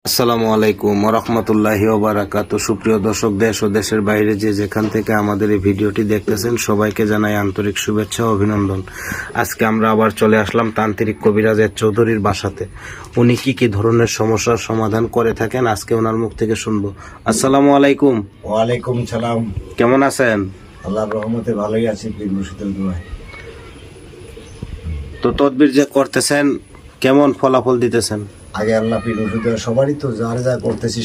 আসসালামু আলাইকুম রহমতুল্লাহি ওয়া বারাকাতুহু। সুপ্রিয় দর্শক, দেশ ও দেশের বাইরে যে যেখান থেকে আমাদের এই ভিডিওটি দেখতেছেন সবাইকে জানাই আন্তরিক শুভেচ্ছা ও অভিনন্দন। আজকে আমরা আবার চলে আসলাম তান্ত্রিক কবিরাজ এর চৌধুরীর বাসাতে। উনি কি ধরনের সমস্যার সমাধান করে থাকেন আজকে ওনার মুখ থেকে শুনবো। আসসালামু আলাইকুম। ওয়ালাইকুম সালাম। কেমন আছেন? আল্লাহর রহমতে ভালোই আছি, পীর মুর্শিদের দোয়ায়। তো তদবির যে করতেছেন কেমন ফলাফল দিতেছেন? আগে আল্লাহ পীর মুর্শিদের সবারই তো যারা যা করতেছি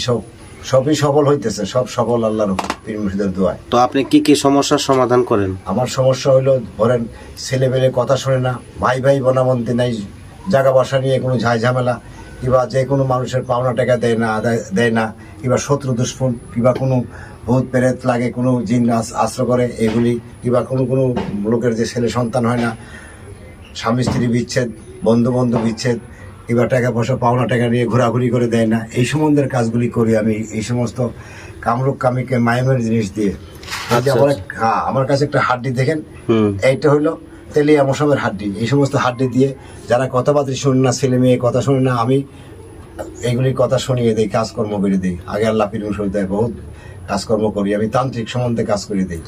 সবই সফল হইতেছে, সব সফল আল্লাহর পীর মুর্শিদের দোয়ায়। তো আপনি কি সমস্যার সমাধান করেন? আমার সমস্যা হইলো, ধরেন ছেলেবেলে কথা শোনে না, ভাই ভাই বনাবন্তি নাই, জায়গা বাসা নিয়ে কোনো ঝাই ঝামেলা, কিংবা যে কোনো মানুষের পাওনা টাকা দেয় না, কিংবা শত্রু দুশ্মন, কিংবা কোনো ভূত প্রেত লাগে, কোনো জিন আশ্রয় করে এগুলি, কিংবা কোনো লোকের যে ছেলে সন্তান হয় না, স্বামী স্ত্রী বিচ্ছেদ, বন্ধু বিচ্ছেদ, কিংবা টাকা পয়সা পাওনা টাকা নিয়ে ঘোরাঘুরি করে দেয় না, এই সম্বন্ধের কাজগুলি করি আমি। এই সমস্ত কামরূপ কামিকে মায়ামের জিনিস দিয়ে। আমার কাছে একটা হাড্ডি দেখেন, এইটা হইলো তেলিয়া মশামের হাড্ডি। এই সমস্ত হাড্ডি দিয়ে যারা কথাবার্তা শোনে না, ছেলে মেয়ে কথা শোনে না, আমি এইগুলির কথা শুনিয়ে দিই, কাজকর্ম করে দিই। আগে আল্লাহ পীর মুর্শিদের বহুত কাজকর্ম করি আমি, তান্ত্রিক সম্বন্ধে কাজ করে দিই।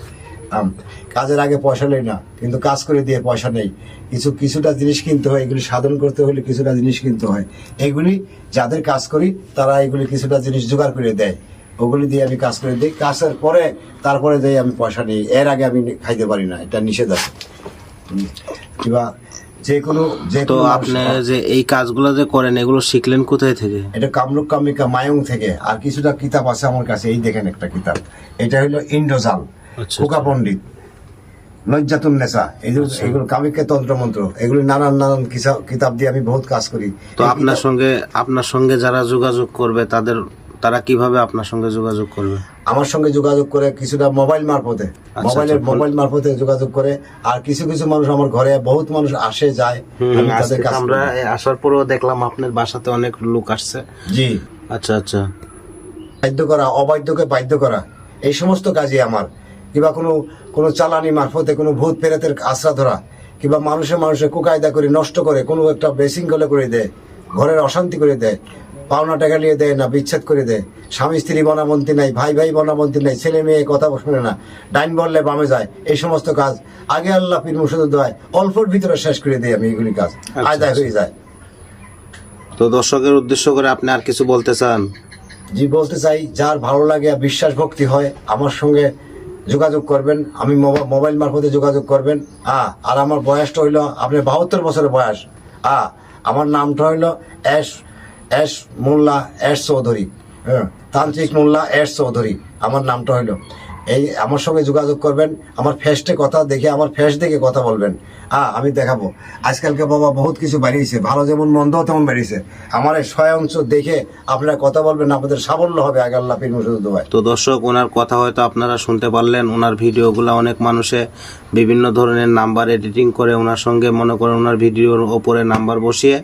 কাজের আগে পয়সা নেই না, কিন্তু কাজ করে দিয়ে পয়সা নেই। কিছুটা জিনিস কিনতে হয়, এগুলি সাধন করতে হলে কিছুটা জিনিস কিনতে হয়। এগুলি যাদের কাজ করি তারা এগুলি কিছুটা জিনিস জোগাড় করে দেয়, ওগুলি দিয়ে আমি কাজ করে দিই। কাজের পরে তারপরে যাই আমি পয়সা নিই, এর আগে আমি খাইতে পারি না, এটা নিষেধ আছে। কিংবা তো আপনি যে এই কাজগুলো যে করেন এগুলো শিখলেন কোথায় থেকে? এটা কামরূপ কামিকা মায়ং থেকে। আর কিছুটা কিতাব আছে আমার কাছে, এই দেখেন একটা কিতাব, এটা হলো ইন্দ্রজাল, খোকা পণ্ডিত, লজ্জাতুন নেশা, এগুলো কামিকা তন্ত্র মন্ত্র, এগুলো নানান কিতাব দিয়ে আমি বহুত কাজ করি। তো আপনার সঙ্গে যারা যোগাযোগ করবে তারা কিভাবে আপনার সঙ্গে যোগাযোগ করবে? আমার সঙ্গে যোগাযোগ করে কিছুটা মোবাইল মারফতে যোগাযোগ করে। আর কিছু মানুষ আমার ঘরে, বহুত মানুষ আসে যায়। আমরা আসার পরেও দেখলাম আপনার বাসাতে অনেক লোক আসছে। জি, আচ্ছা। বাধ্য করা, অবাধ্যকে বাধ্য করা, এই সমস্ত কাজই আমার। কিংবা কোনো চালানি মারফতে কোনো ভূত প্রেতের আশ্রা ধরা, কিংবা মানুষে কুকায়দা করে নষ্ট করে, কোনো একটা বেশৃঙ্খলা করে দেয়, ঘরের অশান্তি করে দেয়, পাওনা টাকা নিয়ে দেয় না, বিচ্ছেদ করে দেয়, স্বামী স্ত্রী বনাবন্তি নাই, ভাই ভাই বনাবন্তি নাই, ছেলে মেয়ে কথা শোনে না, ডাইন বললে বামে যায়, এই সমস্ত কাজ আগে আল্লাহ পীর মুর্শিদের দোয়ায় অল্পর ভিতরে শেষ করে দিই আমি। এগুলি কাজ আদায় হয়ে যায়। তো দর্শকের উদ্দেশ্য করে আপনি আর কিছু বলতে চান? জি, বলতে চাই, যার ভালো লাগে, বিশ্বাস ভক্তি হয়, আমার সঙ্গে যোগাযোগ করবেন। আমি মোবাইল মারফতে যোগাযোগ করবেন। আর আমার বয়সটা হইলো আপনার 72 বছরের বয়স। আমার নামটা হইলো এস মোল্লা এস চৌধুরী, তান্ত্রিক মোল্লা এস চৌধুরী আমার নামটা হইলো। এই আমার সঙ্গে যোগাযোগ করবেন, আমার ফেস দেখে কথা বলবেন। আমি দেখাবো। আজকালকে বাবা বহুত কিছু বাড়িয়েছে, ভালো যেমন মন্দ তেমন বাড়িয়েছে। আমার এই স্বয়ংস দেখে আপনারা কথা বলবেন, আপনাদের সাফল্য হবে আগে আল্লাহ পীর মুর্শিদের দোয়ায়। তো দর্শক, ওনার কথা হয়তো আপনারা শুনতে পারলেন। ওনার ভিডিওগুলো অনেক মানুষে বিভিন্ন ধরনের নাম্বার এডিটিং করে ওনার সঙ্গে, মনে করেন ওনার ভিডিওর ওপরে নাম্বার বসিয়ে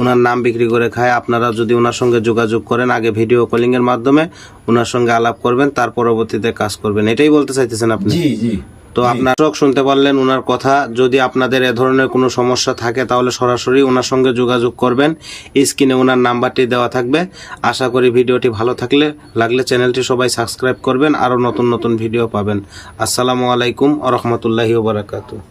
ওনার নাম বিক্রি করে খায়। আপনারা যদি ওনার সঙ্গে যোগাযোগ করেন, আগে ভিডিও কলিং এর মাধ্যমে ওনার সঙ্গে আলাপ করবেন, তার পরবর্তীতে কাজ করবেন, এটাই বলতে চাইতেছেন আপনি? জি। তো আপনারা শুনতে পারলেন ওনার কথা। যদি আপনাদের এ ধরনের কোনো সমস্যা থাকে তাহলে সরাসরি ওনার সঙ্গে যোগাযোগ করবেন। স্ক্রিনে ওনার নাম্বারটি দেওয়া থাকবে। আশা করি ভিডিওটি ভালো লাগলে চ্যানেলটি সবাই সাবস্ক্রাইব করবেন, আরো নতুন ভিডিও পাবেন। আসসালামু আলাইকুম ওয়া রাহমাতুল্লাহি ওয়া বারাকাতুহু।